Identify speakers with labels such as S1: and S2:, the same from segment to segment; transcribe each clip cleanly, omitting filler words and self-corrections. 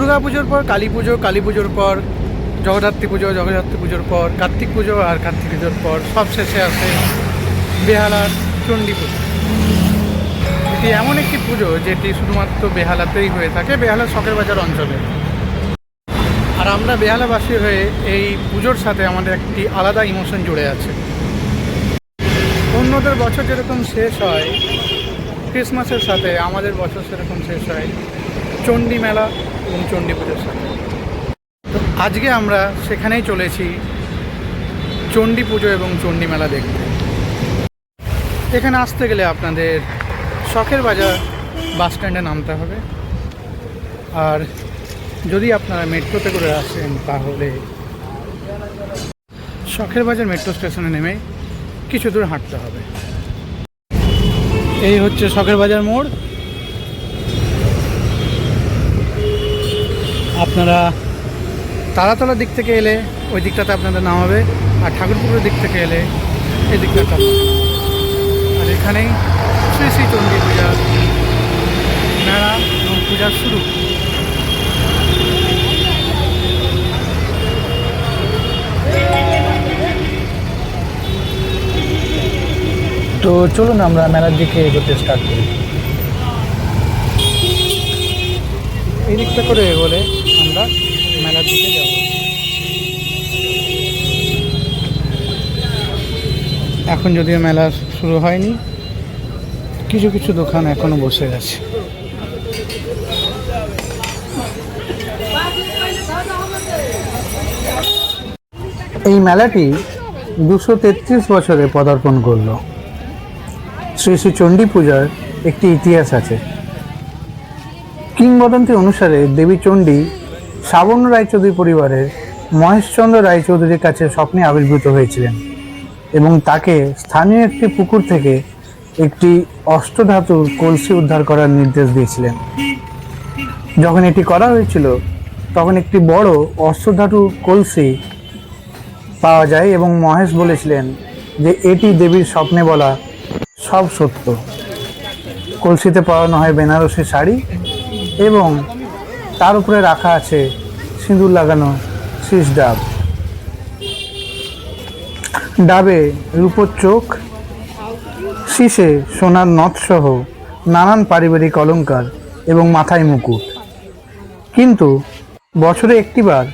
S1: দুর্গা পুজোর পর কালী পুজো, কালী পুজোর পর জগদ্ধাত্রী পুজো, জগদ্ধাত্রী পুজোর পর কার্তিক পুজো, আর কার্তিক পুজোর পর সব শেষে আসে বেহালার চণ্ডী পুজো। এটি এমন একটি পুজো যেটি শুধুমাত্র বেহালাতেই হয়ে থাকে, বেহালার শখের বাজার অঞ্চলে। আর আমরা বেহালাবাসী হয়ে এই পুজোর সাথে আমাদের একটি আলাদা ইমোশন জুড়ে আছে। অন্যদের বছর যেরকম শেষ হয় ক্রিসমাসের সাথে, আমাদের বছর সেরকম শেষ হয় চণ্ডী মেলা এবং চণ্ডী পুজোর সাথে। তো আজকে আমরা সেখানেই চলেছি চণ্ডী পুজো এবং চণ্ডী মেলা দেখতে। এখানে আসতে গেলে আপনাদের শখের বাজার বাস স্ট্যান্ডে নামতে হবে। আর যদি আপনারা মেট্রোতে করে আসেন তাহলে শখের বাজার মেট্রো স্টেশনে নেমে কিছু দূর হাঁটতে হবে। এই হচ্ছে শখের বাজার মোড়। আপনারা তারাতলার দিক থেকে এলে ওই দিকটাতে আপনাদের নামাবে, আর ঠাকুরপুকুরের দিক থেকে এলে এই দিকটাতে। আর এখানেই শ্রী শ্রী চণ্ডী পূজার মেলা এবং পূজার শুরু। তো চলুন আমরা মেলার দিকে এগোতে স্টার্ট করি। এই দিকটা করে এগোলে আমরা মেলার দিকে যাব। এখন যদিও মেলা শুরু হয়নি, কিছু কিছু দোকান এখনো বসে আছে। এই মেলাটি 233 বছরে পদার্পণ করল। শ্রী শ্রী চণ্ডী পূজার একটি ইতিহাস আছে। কিংবদন্তি অনুসারে দেবী চণ্ডী শ্রাবণ রায়চৌধুরী পরিবারের মহেশচন্দ্র রায়চৌধুরীর কাছে স্বপ্নে আবির্ভূত হয়েছিলেন এবং তাকে স্থানীয় একটি পুকুর থেকে একটি অষ্টধাতুর কলসি উদ্ধার করার নির্দেশ দিয়েছিলেন। যখন এটি করা হয়েছিল তখন একটি বড় অষ্টধাতুর কলসি পাওয়া যায় এবং মহেশ বলেছিলেন যে এটি দেবীর স্বপ্নে বলা সব সত্য। কলসিতে পরানো হয় বেনারসি শাড়ি এবং তার উপরে রাখা আছে সিঁদুর লাগানো শীষ ডাব। ডাবে রূপোর চোখ, শীষে সোনার নথসহ নানান পারিবারিক অলংকার এবং মাথায় মুকুট। কিন্তু বছরে একটিবার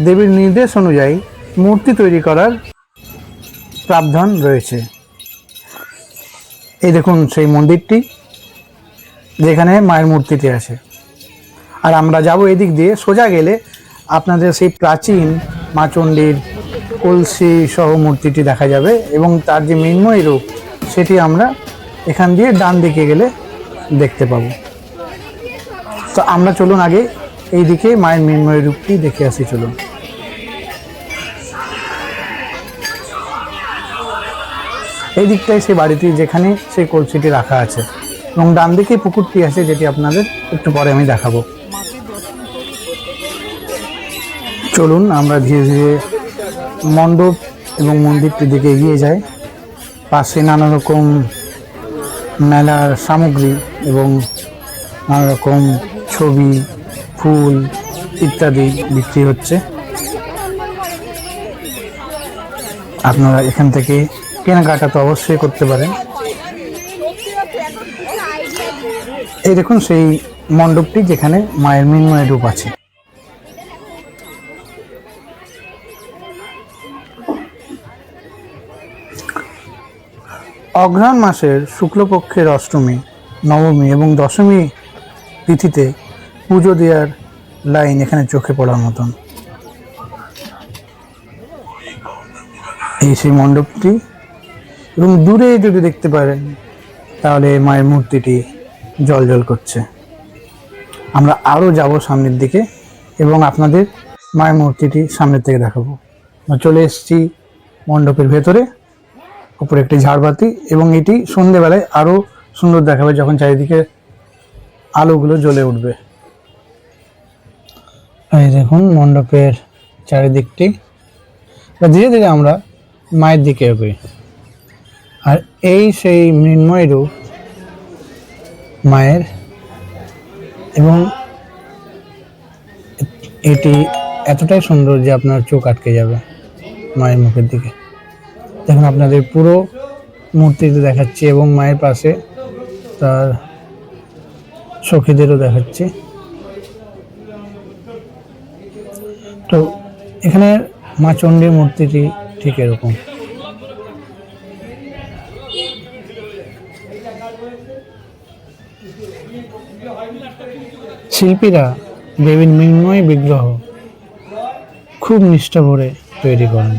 S1: দেবীর নির্দেশ অনুযায়ী মূর্তি তৈরি করার প্রাবধান রয়েছে। এই দেখুন সেই মন্দিরটি যেখানে মায়ের মূর্তিটি আছে। আর আমরা যাব এদিক দিয়ে, সোজা গেলে আপনাদের সেই প্রাচীন মা চণ্ডীর কলসি সহ মূর্তিটি দেখা যাবে এবং তার যে মৃন্ময়ী রূপ সেটি আমরা এখান দিয়ে ডান দিকে গেলে দেখতে পাবো। তো আমরা চলুন আগে এই দিকে মায়ের মৃন্ময়ী রূপটি দেখে আসি। চলুন। এই দিকটায় সেই বাড়িটি যেখানে সেই কলসিটি রাখা আছে এবং ডান দিকে পুকুরটি আছে, যেটি আপনাদের একটু পরে আমি দেখাবো। চলুন আমরা ধীরে ধীরে মণ্ডপ এবং মন্দিরটির দিকে এগিয়ে যাই। পাশে নানা রকম মেলার সামগ্রী এবং নানা রকম ছবি, ফুল ইত্যাদি বিক্রি হচ্ছে। আপনারা এখান থেকে কেনাকাটা তো অবশ্যই করতে পারেন। এই দেখুন সেই মণ্ডপটি যেখানে মায়ের মৃন্ময় রূপ আছে। অঘ্রাণ মাসের শুক্লপক্ষের অষ্টমী, নবমী এবং দশমী তিথিতে পুজো দেওয়ার লাইন এখানে চোখে পড়ার মতন। এই সেই মণ্ডপটি এবং দূরে যদি দেখতে পারেন তাহলে মায়ের মূর্তিটি জ্বলজ্বল করছে। আমরা আরও যাব সামনের দিকে এবং আপনাদের মায়ের মূর্তিটি সামনের থেকে দেখাবো। চলে এসেছি মণ্ডপের ভেতরে। উপরে একটি ঝাড়বাতি এবং এটি সন্ধেবেলায় আরও সুন্দর দেখাবে যখন চারিদিকে আলোগুলো জ্বলে উঠবে। এই দেখুন মণ্ডপের চারিদিকটি। ধীরে ধীরে আমরা মায়ের দিকে এগোই। আর এই সেই মৃন্ময় রূপ মায়ের এবং এটি এতটাই সুন্দর যে আপনার চোখ আটকে যাবে মায়ের মুখের দিকে। দেখুন আপনাদের পুরো মূর্তিতে দেখাচ্ছি এবং মায়ের পাশে তার সখীদেরও দেখাচ্ছি। তো এখানে মা চণ্ডীর মূর্তিটি ঠিক এরকম। শিল্পীরা দেবীর মৃন্ময় বিগ্রহ খুব নিষ্ঠা ভরে তৈরি করেন।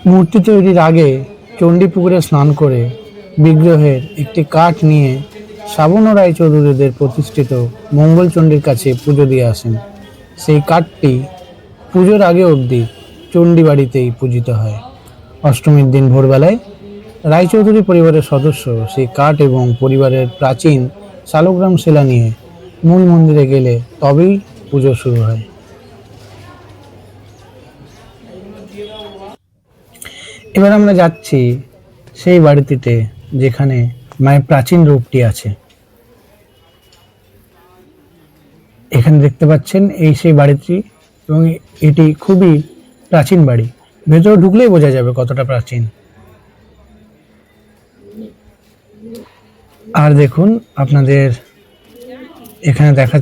S1: মূর্তি তৈরির আগে চণ্ডী পুকুরে স্নান করে বিগ্রহের একটি কাঠ নিয়ে শ্রাবণ রায়চৌধুরীদের প্রতিষ্ঠিত মঙ্গলচণ্ডীর কাছে পুজো দিয়ে আসেন। সেই কাঠটি পুজোর আগে অবধি চণ্ডী বাড়িতেই পূজিত হয়। অষ্টমীর দিন ভোরবেলায় রায়চৌধুরী পরিবারের সদস্য সেই কাঠ এবং পরিবারের প্রাচীন শালগ্রাম শিলা নিয়ে মূল মন্দিরে গেলে তবেই পুজো শুরু হয়। এবার আমরা যাচ্ছি সেই বাড়িটিতে যেখানে মায়ের প্রাচীন রূপটি আছে। এখানে দেখতে পাচ্ছেন এই সেই বাড়িটি এবং এটি খুবই প্রাচীন বাড়ি। ভেতরে ঢুকলেই বোঝা যাবে কতটা প্রাচীন। আর দেখুন আপনাদের এখানে দেখা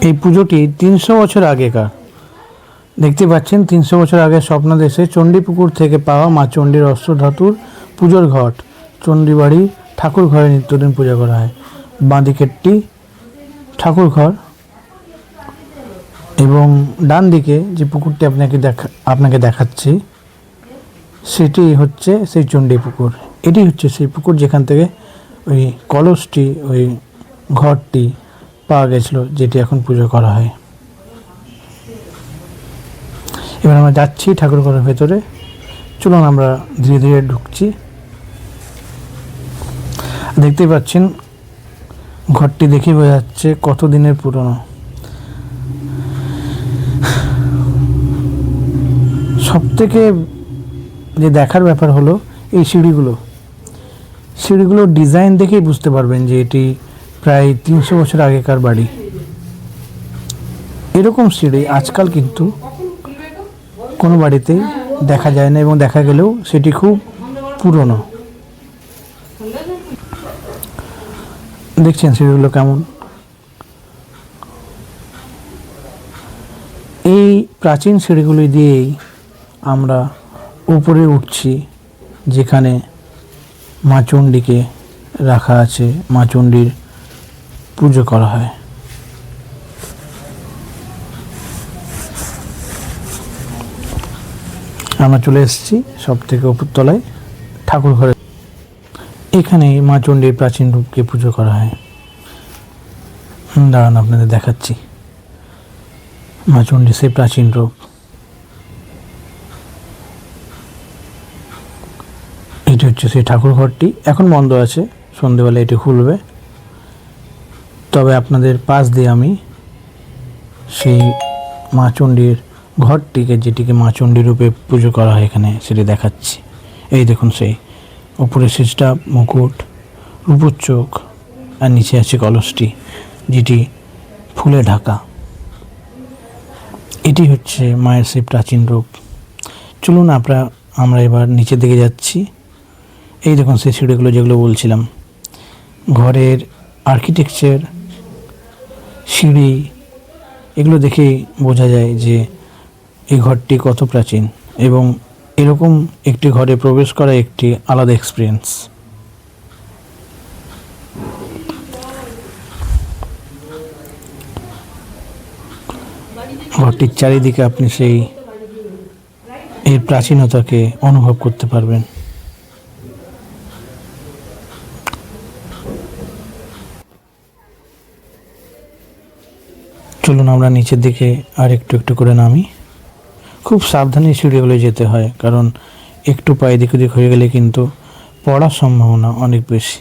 S1: এই পুজোটি 300 বছর আগেকার। দেখতে পাচ্ছেন 300 বছর আগে স্বপ্নদেশে চণ্ডীপুকুর থেকে পাওয়া মা চণ্ডীর অষ্টধাতুর পুজোর ঘট চণ্ডী বাড়ি ঠাকুর ঘরে নিত্যদিন পূজা করা হয়। বাঁদিকেরটি ঠাকুর ঘর এবং ডান দিকে যে পুকুরটি আপনাকে দেখাচ্ছি সেটি হচ্ছে সেই চণ্ডী পুকুর। এটি হচ্ছে সেই পুকুর যেখান থেকে ওই কলসটি ওই ঘরটি পাওয়া গেছিল, যেটি এখন পুজো করা হয়। এবার আমরা যাচ্ছি ঠাকুর ঘরের ভেতরে। চলুন আমরা ধীরে ধীরে ঢুকছি। দেখতেই পাচ্ছেন ঘরটি দেখে বোঝা যাচ্ছে কত দিনের পুরনো। সব থেকে যে দেখার ব্যাপার হলো এই সিঁড়িগুলোর ডিজাইন দেখেই বুঝতে পারবেন যে এটি প্রায় 300 বছর আগেকার বাড়ি। এরকম সিঁড়ি আজকাল কিন্তু কোনো বাড়িতেই দেখা যায় না, এবং দেখা গেলেও সেটি খুব পুরনো। দেখছেন সিঁড়িগুলো কেমন। এই প্রাচীন সিঁড়িগুলি দিয়েই আমরা উপরে উঠছি, যেখানে মা চণ্ডীকে রাখা আছে, মা চণ্ডীর পুজো করা হয়। আমরা চলে এসেছি সব থেকে উপরতলায় ঠাকুর ঘরে। এখানে মা চণ্ডীর প্রাচীন রূপকে পুজো করা হয়। দাঁড়ান আপনাদের দেখাচ্ছি মা চণ্ডীর সেই প্রাচীন রূপ। এটি হচ্ছে সেই ঠাকুর ঘরটি। এখন বন্ধ আছে, সন্ধেবেলা এটি খুলবে। তবে আপনাদের পাশ দিয়ে আমি সেই মা চণ্ডীর ঘরটিকে, যেটিকে মা চণ্ডী রূপে পুজো করা হয় এখানে, সেটি দেখাচ্ছি। এই দেখুন সেই উপরে শেষটা মুকুট, রূপোর চোখ, আর নিচে আছে কলসটি যেটি ফুলে ঢাকা। এটি হচ্ছে মায়ের সেই প্রাচীন রূপ। চলুন আমরা এবার নিচের দিকে যাচ্ছি। এই দেখুন সেই সিঁড়িগুলো যেগুলো বলছিলাম, ঘরের আর্কিটেকচার, সিঁড়ি, এগুলো দেখেই বোঝা যায় যে এই ঘরটি কত প্রাচীন, এবং এরকম একটি ঘরে প্রবেশ করা একটি আলাদা এক্সপিরিয়েন্স। ঘরটির চারিদিকে আপনি সেই এর প্রাচীনতাকে অনুভব করতে পারবেন। চলুন আমরা নিচের দিকে আর একটু একটু করে নামি। খুব সাবধানে সিঁড়িগুলো যেতে হয়, কারণ একটু পায়ে দিক ওদিক হয়ে গেলে কিন্তু পড়ার সম্ভাবনা অনেক বেশি।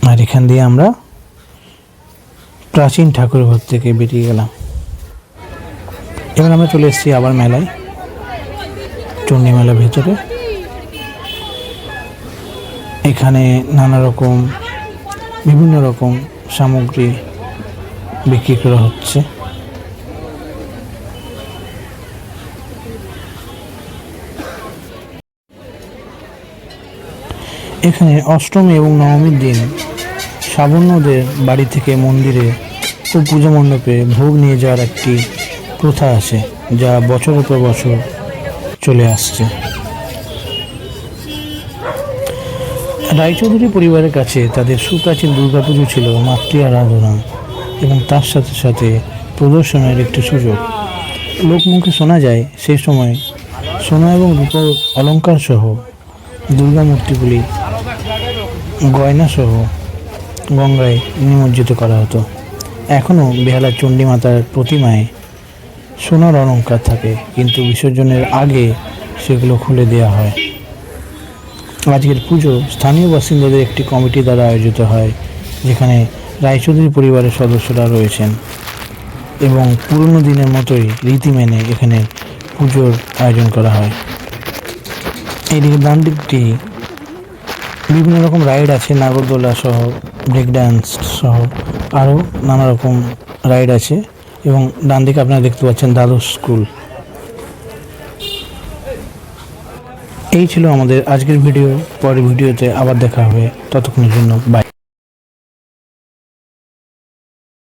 S1: আর এখান দিয়ে আমরা প্রাচীন ঠাকুর ঘর থেকে বেরিয়ে গেলাম। এবার আমরা চলে এসেছি আবার মেলায়, চণ্ডী মেলার ভেতরে। এখানে নানা রকম বিভিন্ন রকম সামগ্রী বিক্রি করা হচ্ছে। এখানে অষ্টমী এবং নবমীর দিন সাবর্ণদের বাড়ি থেকে মন্দিরে ও পুজো মণ্ডপে ভোগ নিয়ে যাওয়ার একটি প্রথা আছে, যা বছরের পর বছর চলে আসছে। রায়চৌধুরী পরিবারের কাছে তাদের সুপ্রাচীন দুর্গাপুজো ছিল মাতৃ আরাধনা এবং তার সাথে সাথে প্রদর্শনের একটি সুযোগ। লোকমুখে শোনা যায় সেই সময় সোনা এবং রূপোর অলঙ্কার সহ দুর্গা মূর্তিগুলি গয়না সহ গঙ্গায় নিমজ্জিত করা হতো। এখনও বেহালার চণ্ডী মাতার প্রতিমায় সোনার অলঙ্কার থাকে, কিন্তু বিসর্জনের আগে সেগুলো খুলে দেওয়া হয়। আজকের পুজো স্থানীয় বাসিন্দাদের একটি কমিটি দ্বারা আয়োজিত হয়, যেখানে রায়চৌধুরী পরিবারের সদস্যরা রয়েছেন এবং পুরনো দিনের মতোই রীতি মেনে এখানে পুজোর আয়োজন করা হয়। এইদিকে ডান দিকটি বিভিন্ন রকম রাইড আছে, নাগরদোলা সহ, ব্রেক ডান্স সহ আরও নানা রকম রাইড আছে। এবং ডান দিকে আপনারা দেখতে পাচ্ছেন দ্বাদশ স্কুল। এই ছিল আমাদের আজকের ভিডিও। পরের ভিডিওতে আবার দেখা হবে, ততক্ষণের জন্য বাই।